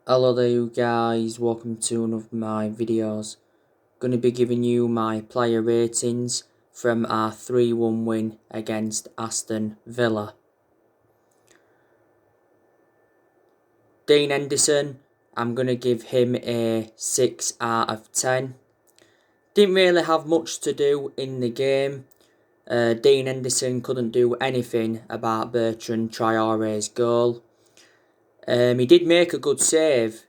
Hello there you guys, welcome to one of my videos. Going to be giving you my player ratings from our 3-1 win against Aston Villa. Dean Henderson, I'm going to give him a 6 out of 10. Didn't really have much to do in the game. Dean Henderson couldn't do anything about Bertrand Traore's goal. He did make a good save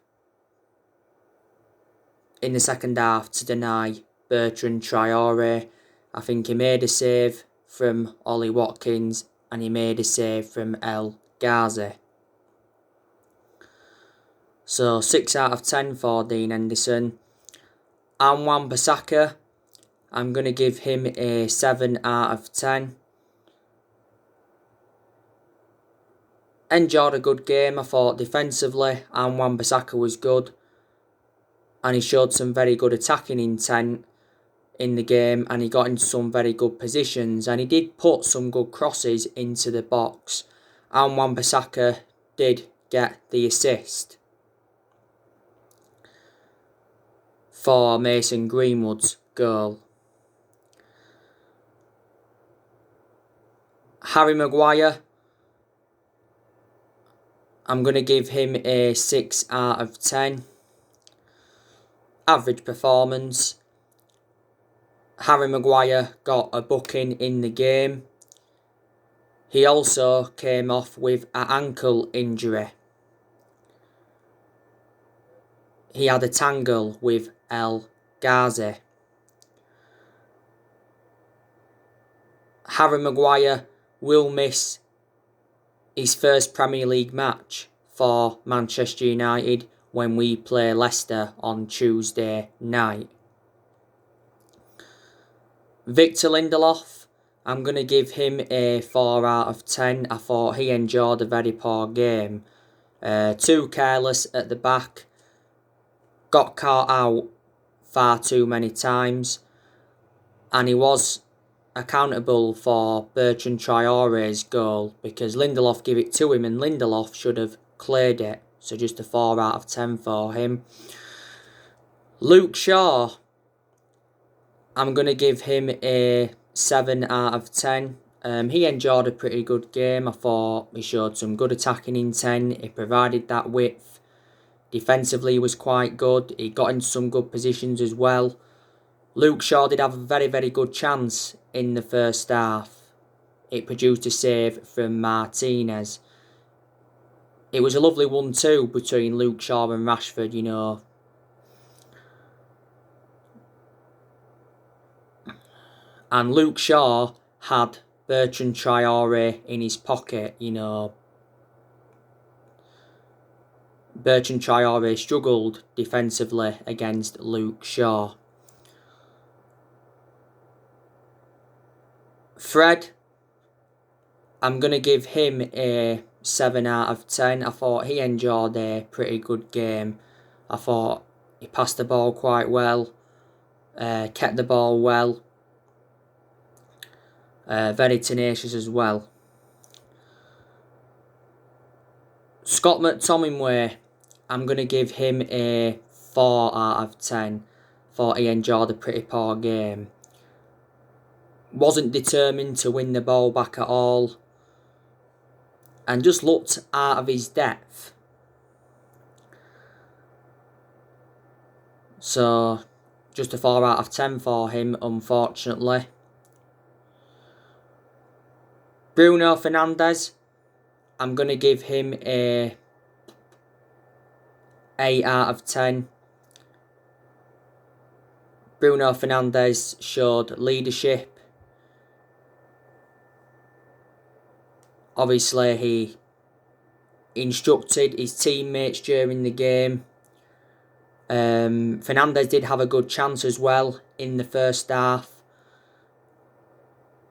in the second half to deny Bertrand Traore. I think he made a save from Ollie Watkins and he made a save from El Ghazi. So 6 out of 10 for Dean Henderson. And Wan-Bissaka, I'm going to give him a 7 out of 10. Enjoyed a good game. I thought defensively and Wan-Bissaka was good. And he showed some very good attacking intent in the game, and he got into some very good positions, and he did put some good crosses into the box, and Wan-Bissaka did get the assist for Mason Greenwood's goal. Harry Maguire, I'm going to give him a 6 out of 10. Average performance. Harry Maguire got a booking in the game. He also came off with an ankle injury. He had a tangle with El Ghazi. Harry Maguire will miss his first Premier League match for Manchester United when we play Leicester on Tuesday night. Victor Lindelof, I'm going to give him a 4 out of 10. I thought he enjoyed a very poor game. Too careless at the back. Got caught out far too many times. And he was accountable for Bertrand Traore's goal because Lindelof gave it to him and Lindelof should have cleared it. So just a 4 out of 10 for him. Luke Shaw, I'm going to give him a 7 out of 10. He enjoyed a pretty good game. I thought he showed some good attacking intent. He provided that width. Defensively, he was quite good. He got into some good positions as well. Luke Shaw did have a very, very good chance in the first half. It produced a save from Martinez. It was a lovely 1-2 between Luke Shaw and Rashford, you know. And Luke Shaw had Bertrand Traore in his pocket, you know. Bertrand Traore struggled defensively against Luke Shaw. Fred, I'm going to give him a 7 out of 10. I thought he enjoyed a pretty good game. I thought he passed the ball quite well, kept the ball well. Very tenacious as well. Scott McTominay, I'm going to give him a 4 out of 10. Thought he enjoyed a pretty poor game. Wasn't determined to win the ball back at all. And just looked out of his depth. So, just a 4 out of 10 for him, unfortunately. Bruno Fernandes, I'm going to give him a 8 out of 10. Bruno Fernandes showed leadership. Obviously, he instructed his teammates during the game. Fernandes did have a good chance as well in the first half.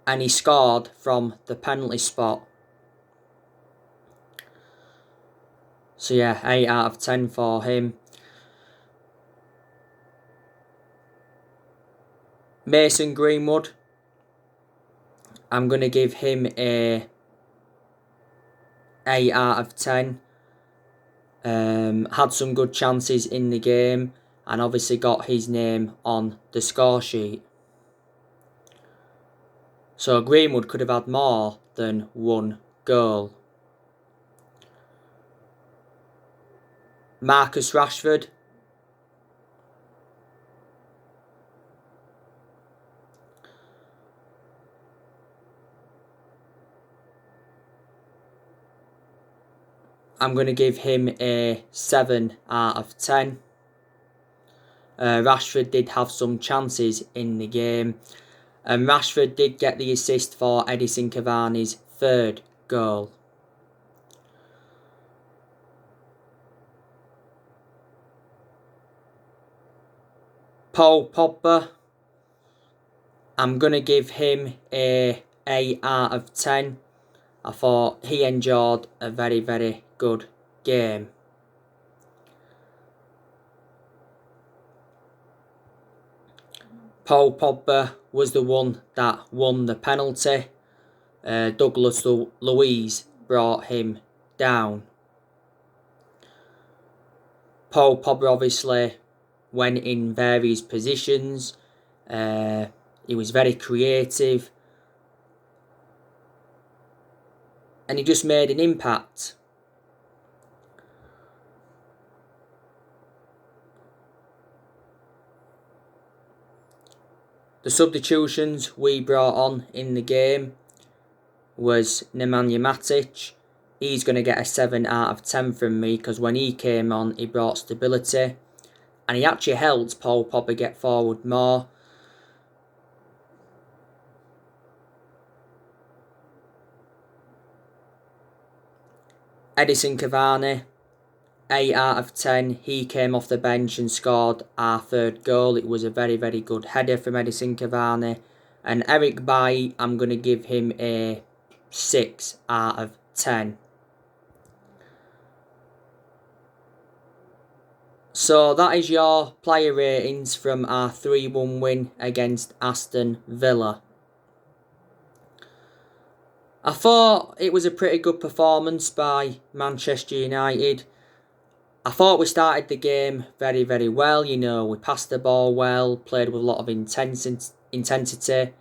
And he scored from the penalty spot. So yeah, 8 out of 10 for him. Mason Greenwood, I'm going to give him a 8 out of 10. Had some good chances in the game and obviously got his name on the score sheet. So Greenwood could have had more than one goal. Marcus Rashford. I'm going to give him a 7 out of 10. Rashford did have some chances in the game. And Rashford did get the assist for Edison Cavani's third goal. Paul Pogba. I'm going to give him a 8 out of 10. I thought he enjoyed a very, very good game. Paul Pogba was the one that won the penalty. Douglas Luiz brought him down. Paul Pogba obviously went in various positions. He was very creative. And he just made an impact. The substitutions we brought on in the game was Nemanja Matic. He's going to get a 7 out of 10 from me because when he came on, he brought stability. And he actually helped Paul Pogba get forward more. Edison Cavani, 8 out of 10. He came off the bench and scored our third goal. It was a very, very good header from Edison Cavani. And Eric Bailly, I'm going to give him a 6 out of 10. So that is your player ratings from our 3-1 win against Aston Villa. I thought it was a pretty good performance by Manchester United. I thought we started the game very, very well. You know, we passed the ball well, played with a lot of intensity,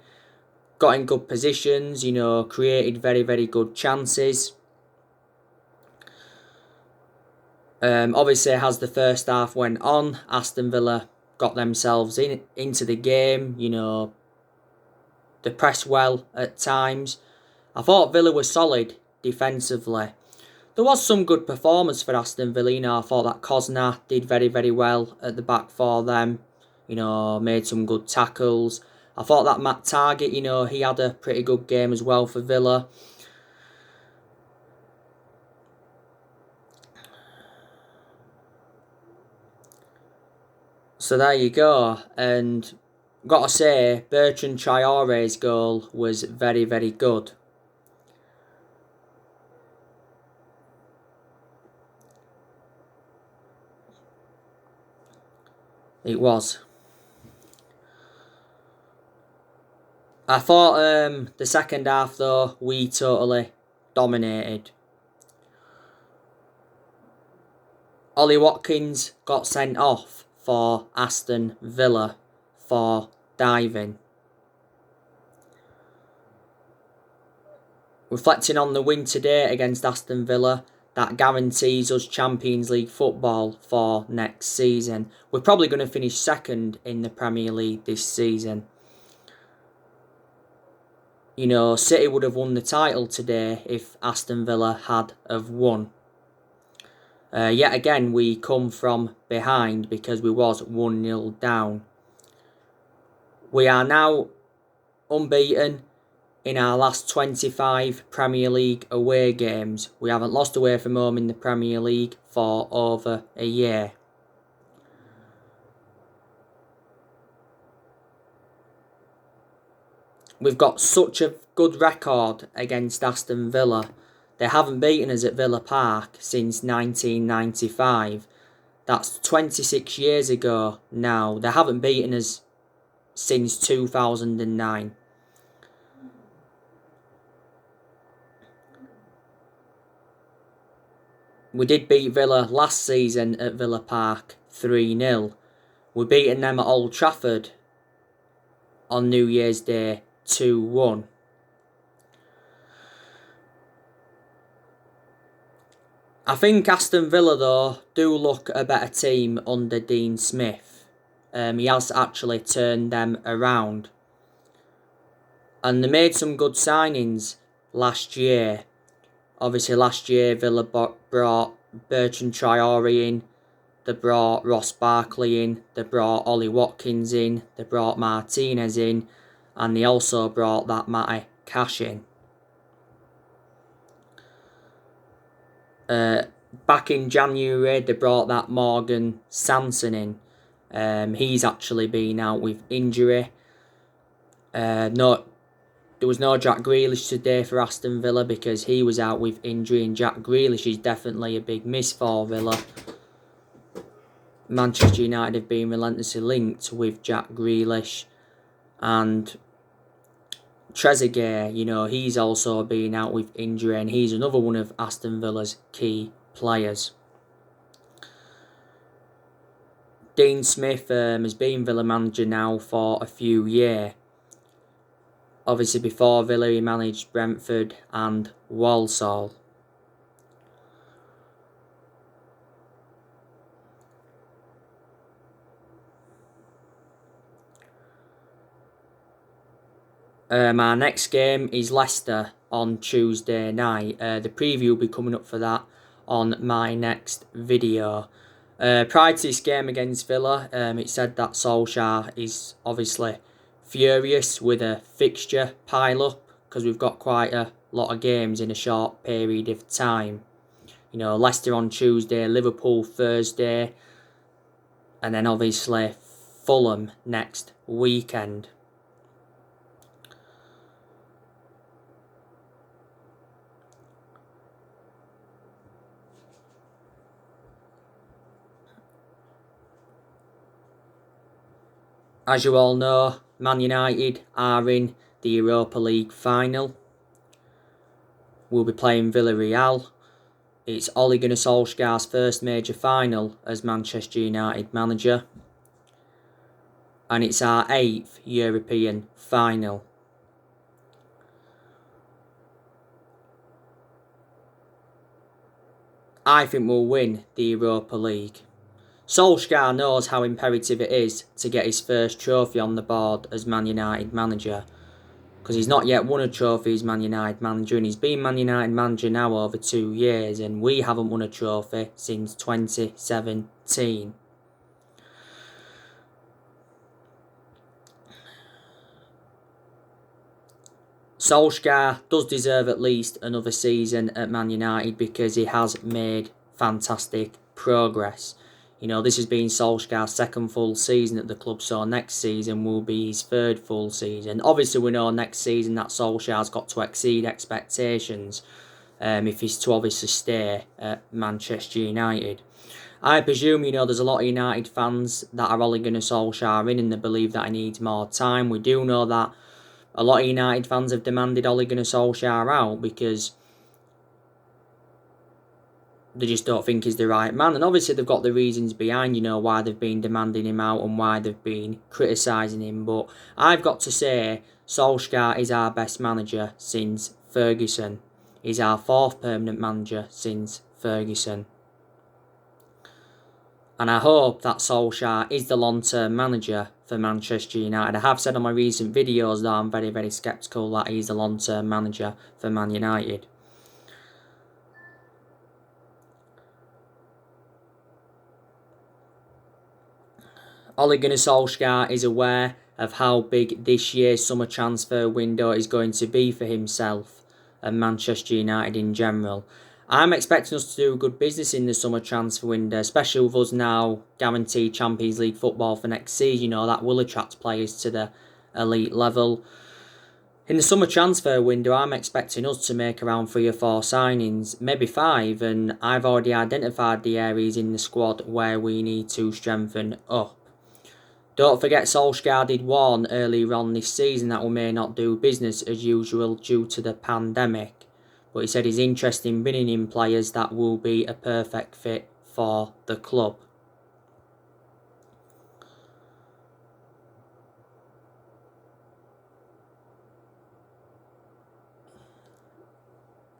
got in good positions, you know, created very, very good chances. Obviously, as the first half went on, Aston Villa got themselves into the game. You know, they pressed well at times. I thought Villa was solid defensively. There was some good performance for Aston Villa. You know, I thought that Cosna did very, very well at the back for them. You know, made some good tackles. I thought that Matt Targett, you know, he had a pretty good game as well for Villa. So there you go. And got to say, Bertrand Traore's goal was very, very good. It was. I thought the second half, though, we totally dominated. Ollie Watkins got sent off for Aston Villa for diving. Reflecting on the win today against Aston Villa, that guarantees us Champions League football for next season. We're probably going to finish second in the Premier League this season. You know, City would have won the title today if Aston Villa had have won. Yet again, we come from behind because we was 1-0 down. We are now unbeaten in our last 25 Premier League away games. We haven't lost away from home in the Premier League for over a year. We've got such a good record against Aston Villa. They haven't beaten us at Villa Park since 1995. That's 26 years ago now. They haven't beaten us since 2009. We did beat Villa last season at Villa Park 3-0. We're beating them at Old Trafford on New Year's Day 2-1. I think Aston Villa, though, do look a better team under Dean Smith. He has actually turned them around. And they made some good signings last year. Obviously, last year, Villa brought Bertrand Traore in. They brought Ross Barkley in. They brought Ollie Watkins in. They brought Martinez in. And they also brought that Matty Cash in. Back in January, they brought that Morgan Sanson in. He's actually been out with injury. There was no Jack Grealish today for Aston Villa because he was out with injury, and Jack Grealish is definitely a big miss for Villa. Manchester United have been relentlessly linked with Jack Grealish, and Trezeguet, he's also been out with injury, and he's another one of Aston Villa's key players. Dean Smith has been Villa manager now for a few years. Obviously, before Villa, he managed Brentford and Walsall. Our next game is Leicester on Tuesday night. The preview will be coming up for that on my next video. Prior to this game against Villa, it said that Solskjaer is obviously furious with a fixture pile-up because we've got quite a lot of games in a short period of time. Leicester on Tuesday, Liverpool Thursday, and then obviously Fulham next weekend. As you all know, Man United are in the Europa League final. We'll be playing Villarreal. It's Ole Gunnar Solskjaer's first major final as Manchester United manager. And it's our 8th European final. I think we'll win the Europa League. Solskjaer knows how imperative it is to get his first trophy on the board as Man United manager, because he's not yet won a trophy as Man United manager, and he's been Man United manager now over 2 years, and we haven't won a trophy since 2017. Solskjaer does deserve at least another season at Man United because he has made fantastic progress. This has been Solskjaer's second full season at the club, so next season will be his third full season. Obviously, we know next season that Solskjaer's got to exceed expectations if he's to obviously stay at Manchester United. I presume, there's a lot of United fans that are Ole Gunnar Solskjaer in and they believe that he needs more time. We do know that a lot of United fans have demanded Ole Gunnar Solskjaer out because they just don't think he's the right man. And obviously they've got the reasons behind, why they've been demanding him out and why they've been criticising him. But I've got to say, Solskjaer is our best manager since Ferguson. He's our 4th permanent manager since Ferguson. And I hope that Solskjaer is the long-term manager for Manchester United. I have said on my recent videos that I'm very, very sceptical that he's the long-term manager for Man United. Ole Gunnar Solskjaer is aware of how big this year's summer transfer window is going to be for himself and Manchester United in general. I'm expecting us to do good business in the summer transfer window, especially with us now guaranteed Champions League football for next season. That will attract players to the elite level. In the summer transfer window, I'm expecting us to make around 3 or 4 signings, maybe 5, and I've already identified the areas in the squad where we need to strengthen up. Don't forget Solskjaer did warn earlier on this season that we may not do business as usual due to the pandemic. but he said he's interested in bringing in players that will be a perfect fit for the club.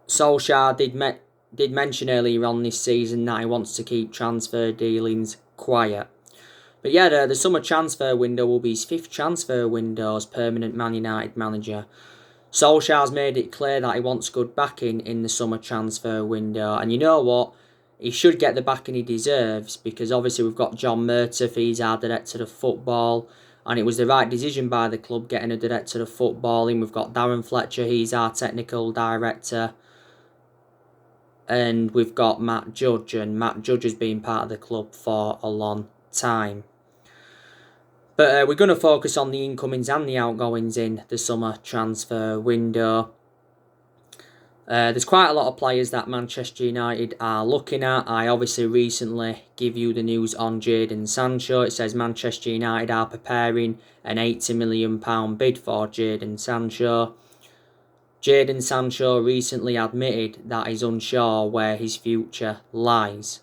Solskjaer did mention earlier on this season that he wants to keep transfer dealings quiet. But yeah, the summer transfer window will be his 5th transfer window as permanent Man United manager. Solskjaer's made it clear that he wants good backing in the summer transfer window. And you know what? He should get the backing he deserves, because obviously we've got John Murtaugh, he's our director of football. And it was the right decision by the club getting a director of football in. We've got Darren Fletcher, he's our technical director. And we've got Matt Judge, and Matt Judge has been part of the club for a long time. But we're going to focus on the incomings and the outgoings in the summer transfer window. There's quite a lot of players that Manchester United are looking at. I obviously recently give you the news on Jadon Sancho. It says Manchester United are preparing an £80 million bid for Jadon Sancho. Jadon Sancho recently admitted that he's unsure where his future lies.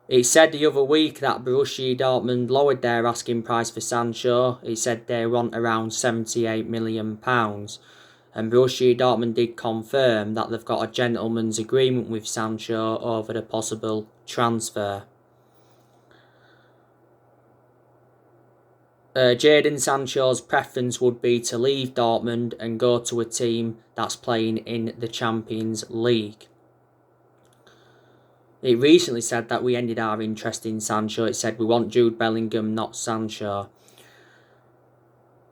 It said the other week that Borussia Dortmund lowered their asking price for Sancho. It said they want around £78 million. And Borussia Dortmund did confirm that they've got a gentleman's agreement with Sancho over the possible transfer. Jadon Sancho's preference would be to leave Dortmund and go to a team that's playing in the Champions League. It recently said that we ended our interest in Sancho. It said we want Jude Bellingham, not Sancho.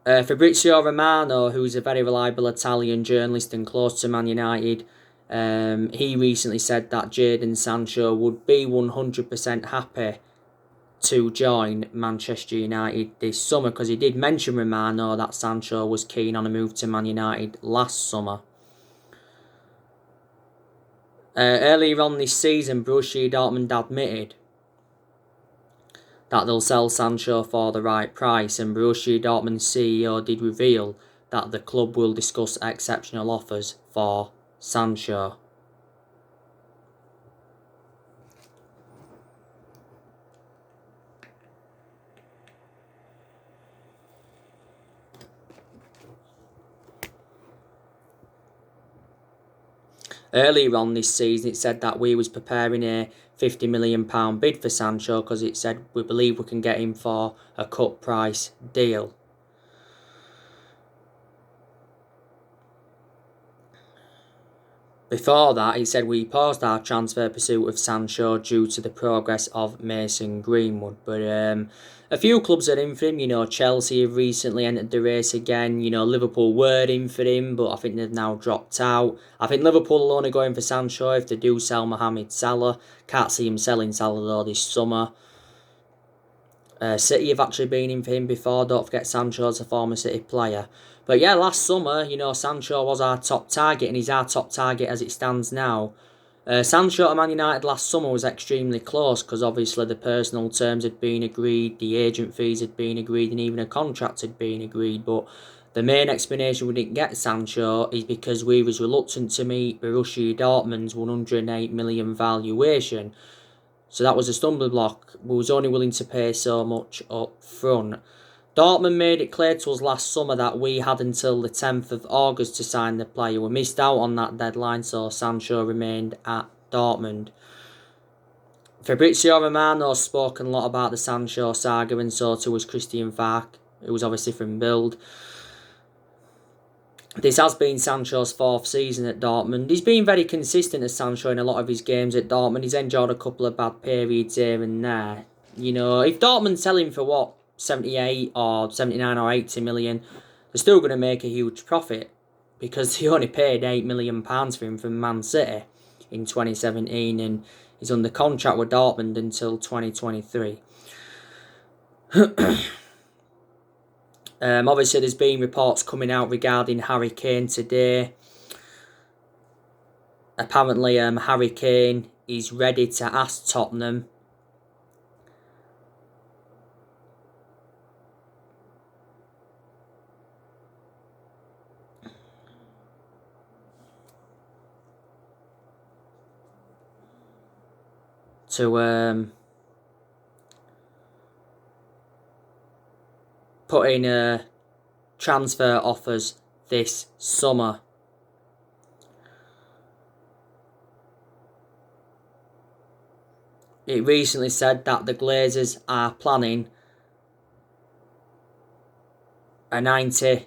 Fabrizio Romano, who's a very reliable Italian journalist and close to Man United, he recently said that Jadon Sancho would be 100% happy to join Manchester United this summer, because he did mention, Romano, that Sancho was keen on a move to Man United last summer. Earlier on this season, Borussia Dortmund admitted that they'll sell Sancho for the right price, and Borussia Dortmund's CEO did reveal that the club will discuss exceptional offers for Sancho. Earlier on this season, it said that we was preparing a £50 million bid for Sancho, because it said we believe we can get him for a cut price deal. Before that, he said we paused our transfer pursuit of Sancho due to the progress of Mason Greenwood. But a few clubs are in for him. You know, Chelsea have recently entered the race again. You know, Liverpool were in for him, but I think they've now dropped out. I think Liverpool will only go in for Sancho if they do sell Mohamed Salah. Can't see him selling Salah though this summer. City have actually been in for him before. Don't forget Sancho's a former City player. But yeah, last summer, you know, Sancho was our top target, and he's our top target as it stands now. Sancho to Man United last summer was extremely close, because obviously the personal terms had been agreed, the agent fees had been agreed, and even a contract had been agreed. But the main explanation we didn't get Sancho is because we was reluctant to meet Borussia Dortmund's 108 million valuation. So that was a stumbling block. We was only willing to pay so much up front. Dortmund made it clear to us last summer that we had until the 10th of August to sign the player. We missed out on that deadline, so Sancho remained at Dortmund. Fabrizio Romano's spoken a lot about the Sancho saga, and so too was Christian Falk, who was obviously from Bild. This has been Sancho's 4th season at Dortmund. He's been very consistent as Sancho in a lot of his games at Dortmund. He's enjoyed a couple of bad periods here and there. You know, if Dortmund sell him for 78 or 79 or 80 million, they're still going to make a huge profit, because they only paid £8 million for him from Man City in 2017, and he's under contract with Dortmund until 2023. Obviously, there's been reports coming out regarding Harry Kane today. Apparently, Harry Kane is ready to ask Tottenham to put in transfer offers this summer. It recently said that the Glazers are planning a £90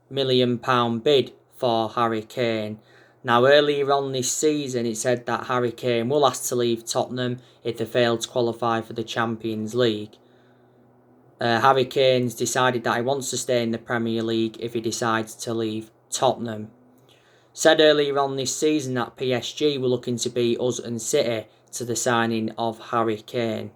million bid for Harry Kane. Now, earlier on this season, it said that Harry Kane will ask to leave Tottenham if they fail to qualify for the Champions League. Harry Kane's decided that he wants to stay in the Premier League if he decides to leave Tottenham. Said earlier on this season that PSG were looking to beat us and City to the signing of Harry Kane.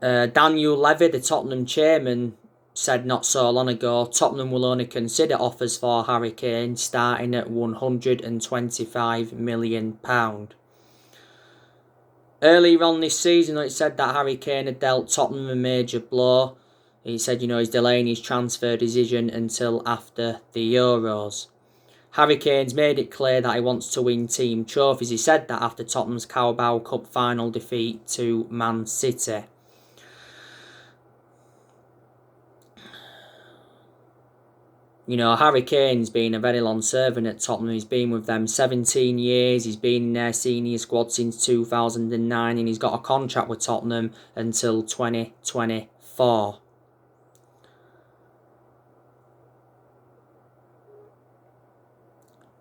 Daniel Levy, the Tottenham chairman, said not so long ago Tottenham will only consider offers for Harry Kane starting at £125 million. Earlier on this season, it said that Harry Kane had dealt Tottenham a major blow. He said, he's delaying his transfer decision until after the Euros. Harry Kane's made it clear that he wants to win team trophies. He said that after Tottenham's Carabao Cup final defeat to Man City. Harry Kane's been a very long servant at Tottenham. He's been with them 17 years. He's been in their senior squad since 2009 and he's got a contract with Tottenham until 2024.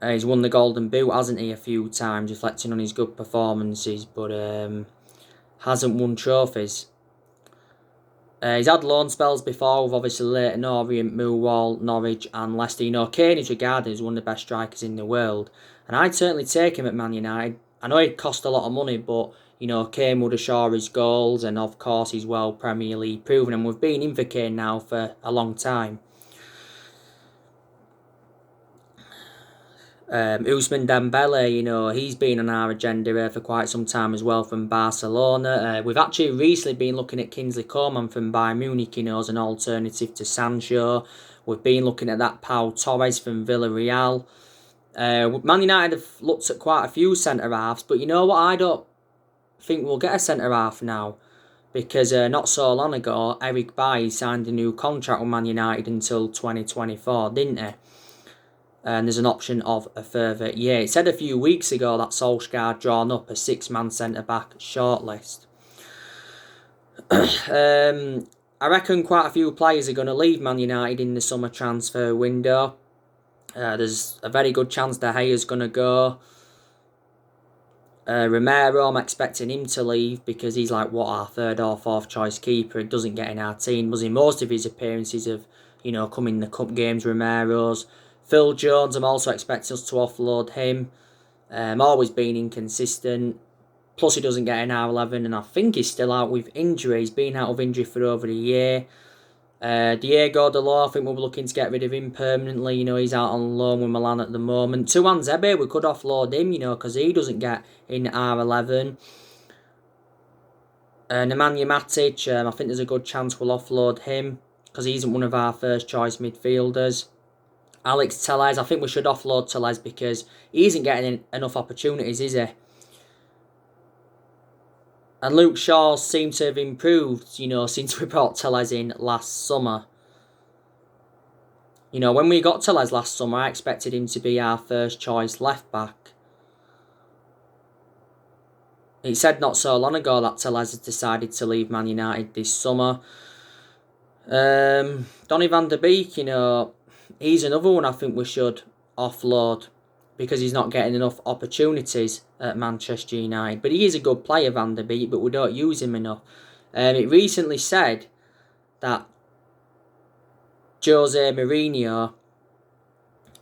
He's won the Golden Boot, hasn't he, a few times, reflecting on his good performances, but hasn't won trophies. He's had loan spells before with obviously Leyton Orient, Millwall, Norwich and Leicester. Kane is regarded as one of the best strikers in the world. And I'd certainly take him at Man United. I know he'd cost a lot of money, but, Kane would assure his goals and, of course, he's well Premier League proven. And we've been in for Kane now for a long time. Ousmane Dembele, he's been on our agenda for quite some time as well from Barcelona. We've actually recently been looking at Kingsley Coman from Bayern Munich, as an alternative to Sancho. We've been looking at that Pau Torres from Villarreal. Man United have looked at quite a few centre-halves, but you know what? I don't think we'll get a centre-half now. Because not so long ago, Eric Bailly signed a new contract with Man United until 2024, didn't he? And there's an option of a further year. It said a few weeks ago that Solskjaer drawn up a 6-man centre-back shortlist. I reckon quite a few players are going to leave Man United in the summer transfer window. There's a very good chance De Gea's going to go. Romero, I'm expecting him to leave because he's like, our third or fourth choice keeper. He doesn't get in our team. Was in most of his appearances have, come in the cup games, Romero's. Phil Jones, I'm also expecting us to offload him. Always been inconsistent. Plus, he doesn't get in R11, and I think he's still out with injury. He's been out of injury for over a year. Diego Dalot, I think we'll be looking to get rid of him permanently. He's out on loan with Milan at the moment. Tuan Zebe, we could offload him, because he doesn't get in R11. Nemanja Matic, I think there's a good chance we'll offload him because he isn't one of our first choice midfielders. Alex Telles, I think we should offload Telles because he isn't getting enough opportunities, is he? And Luke Shaw seems to have improved, since we brought Telles in last summer. When we got Telles last summer, I expected him to be our first choice left back. It said not so long ago that Telles has decided to leave Man United this summer. Donny van der Beek, he's another one I think we should offload because he's not getting enough opportunities at Manchester United. But he is a good player, Van der Beek, but we don't use him enough. It recently said that Jose Mourinho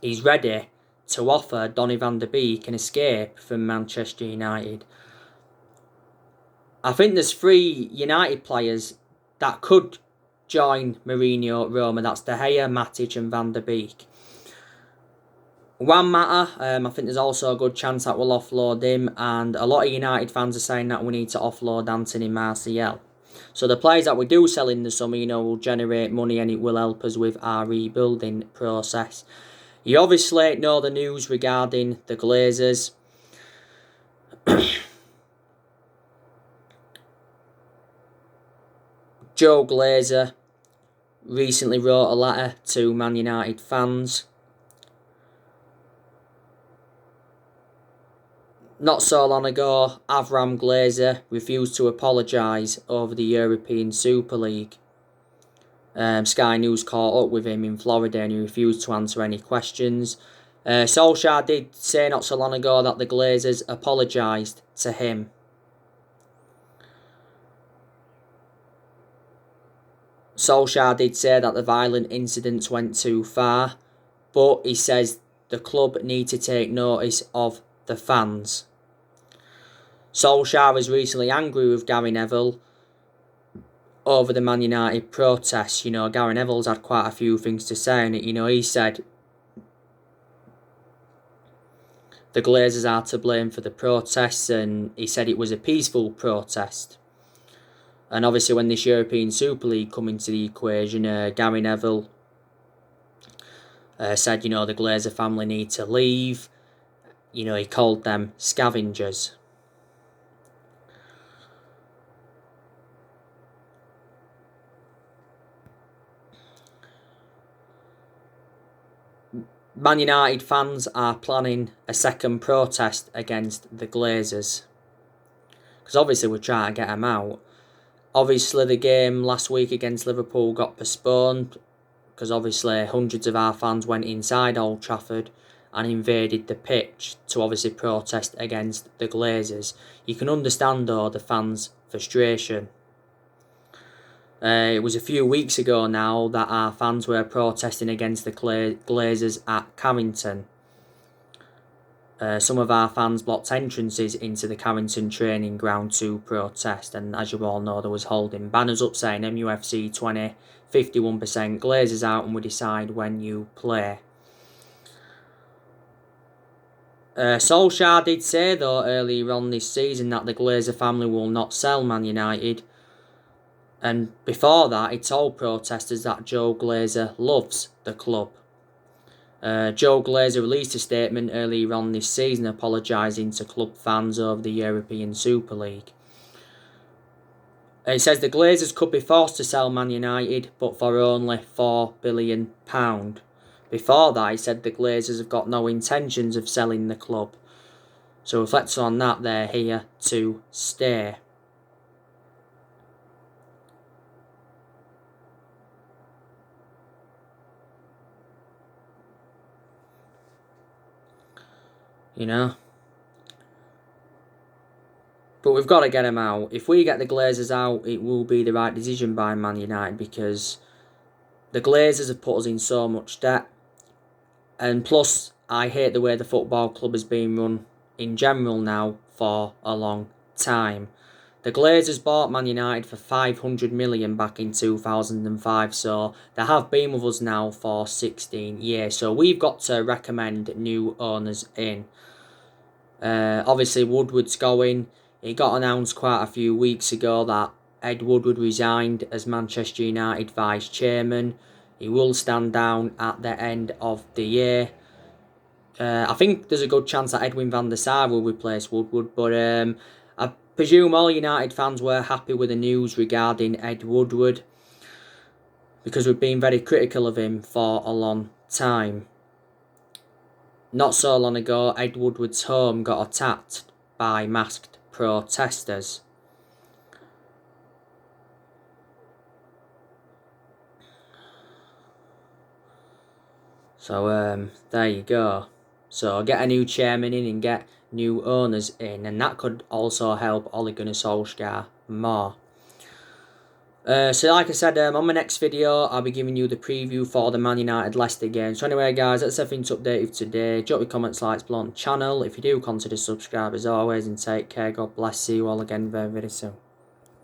is ready to offer Donny van der Beek an escape from Manchester United. I think there's 3 United players that could join Mourinho at Roma. That's De Gea, Matic and Van der Beek. Juan Mata, I think there's also a good chance that we'll offload him, and a lot of United fans are saying that we need to offload Anthony Martial. So the players that we do sell in the summer, will generate money and it will help us with our rebuilding process. You obviously know the news regarding the Glazers. Joe Glazer recently wrote a letter to Man United fans. Not so long ago, Avram Glazer refused to apologise over the European Super League. Sky News caught up with him in Florida and he refused to answer any questions. Solskjaer did say not so long ago that the Glazers apologised to him. Solskjaer did say that the violent incidents went too far, but he says the club need to take notice of the fans. Solskjaer was recently angry with Gary Neville over the Man United protests. Gary Neville's had quite a few things to say on it. He said the Glazers are to blame for the protests, and he said it was a peaceful protest. And obviously when this European Super League come into the equation, Gary Neville said, the Glazer family need to leave. He called them scavengers. Man United fans are planning a second protest against the Glazers, because obviously we're trying to get them out. Obviously the game last week against Liverpool got postponed, because obviously hundreds of our fans went inside Old Trafford and invaded the pitch to obviously protest against the Glazers. You can understand though the fans' frustration. It was a few weeks ago now that our fans were protesting against the Glazers at Carrington. Some of our fans blocked entrances into the Carrington training ground to protest, and as you all know, there was holding banners up saying MUFC 20, 51%, Glazers out and we decide when you play. Solskjaer did say though earlier on this season that the Glazer family will not sell Man United. And before that, he told protesters that Joe Glazer loves the club. Joe Glazer released a statement earlier on this season apologising to club fans over the European Super League. It says the Glazers could be forced to sell Man United, but for only £4 billion. Before that, he said the Glazers have got no intentions of selling the club. So reflecting on that, they're here to stay. But we've got to get them out. If we get the Glazers out, it will be the right decision by Man United, because the Glazers have put us in so much debt. And plus, I hate the way the football club has been run in general now for a long time. The Glazers bought Man United for $500 million back in 2005, so they have been with us now for 16 years. So we've got to recommend new owners in. Obviously, Woodward's going. It got announced quite a few weeks ago that Ed Woodward resigned as Manchester United vice chairman. He will stand down at the end of the year. I think there's a good chance that Edwin van der Sar will replace Woodward, but I presume all United fans were happy with the news regarding Ed Woodward, because we've been very critical of him for a long time. Not so long ago, Ed Woodward's home got attacked by masked protesters. So there you go. So get a new chairman in and get new owners in, and that could also help Ole Gunnar Solskjaer more. So like I said, on my next video, I'll be giving you the preview for the Man United Leicester game. So anyway guys, that's everything to update you today. Drop your comments, likes below on the channel. If you do, consider subscribe as always, and take care. God bless you all again very, very soon.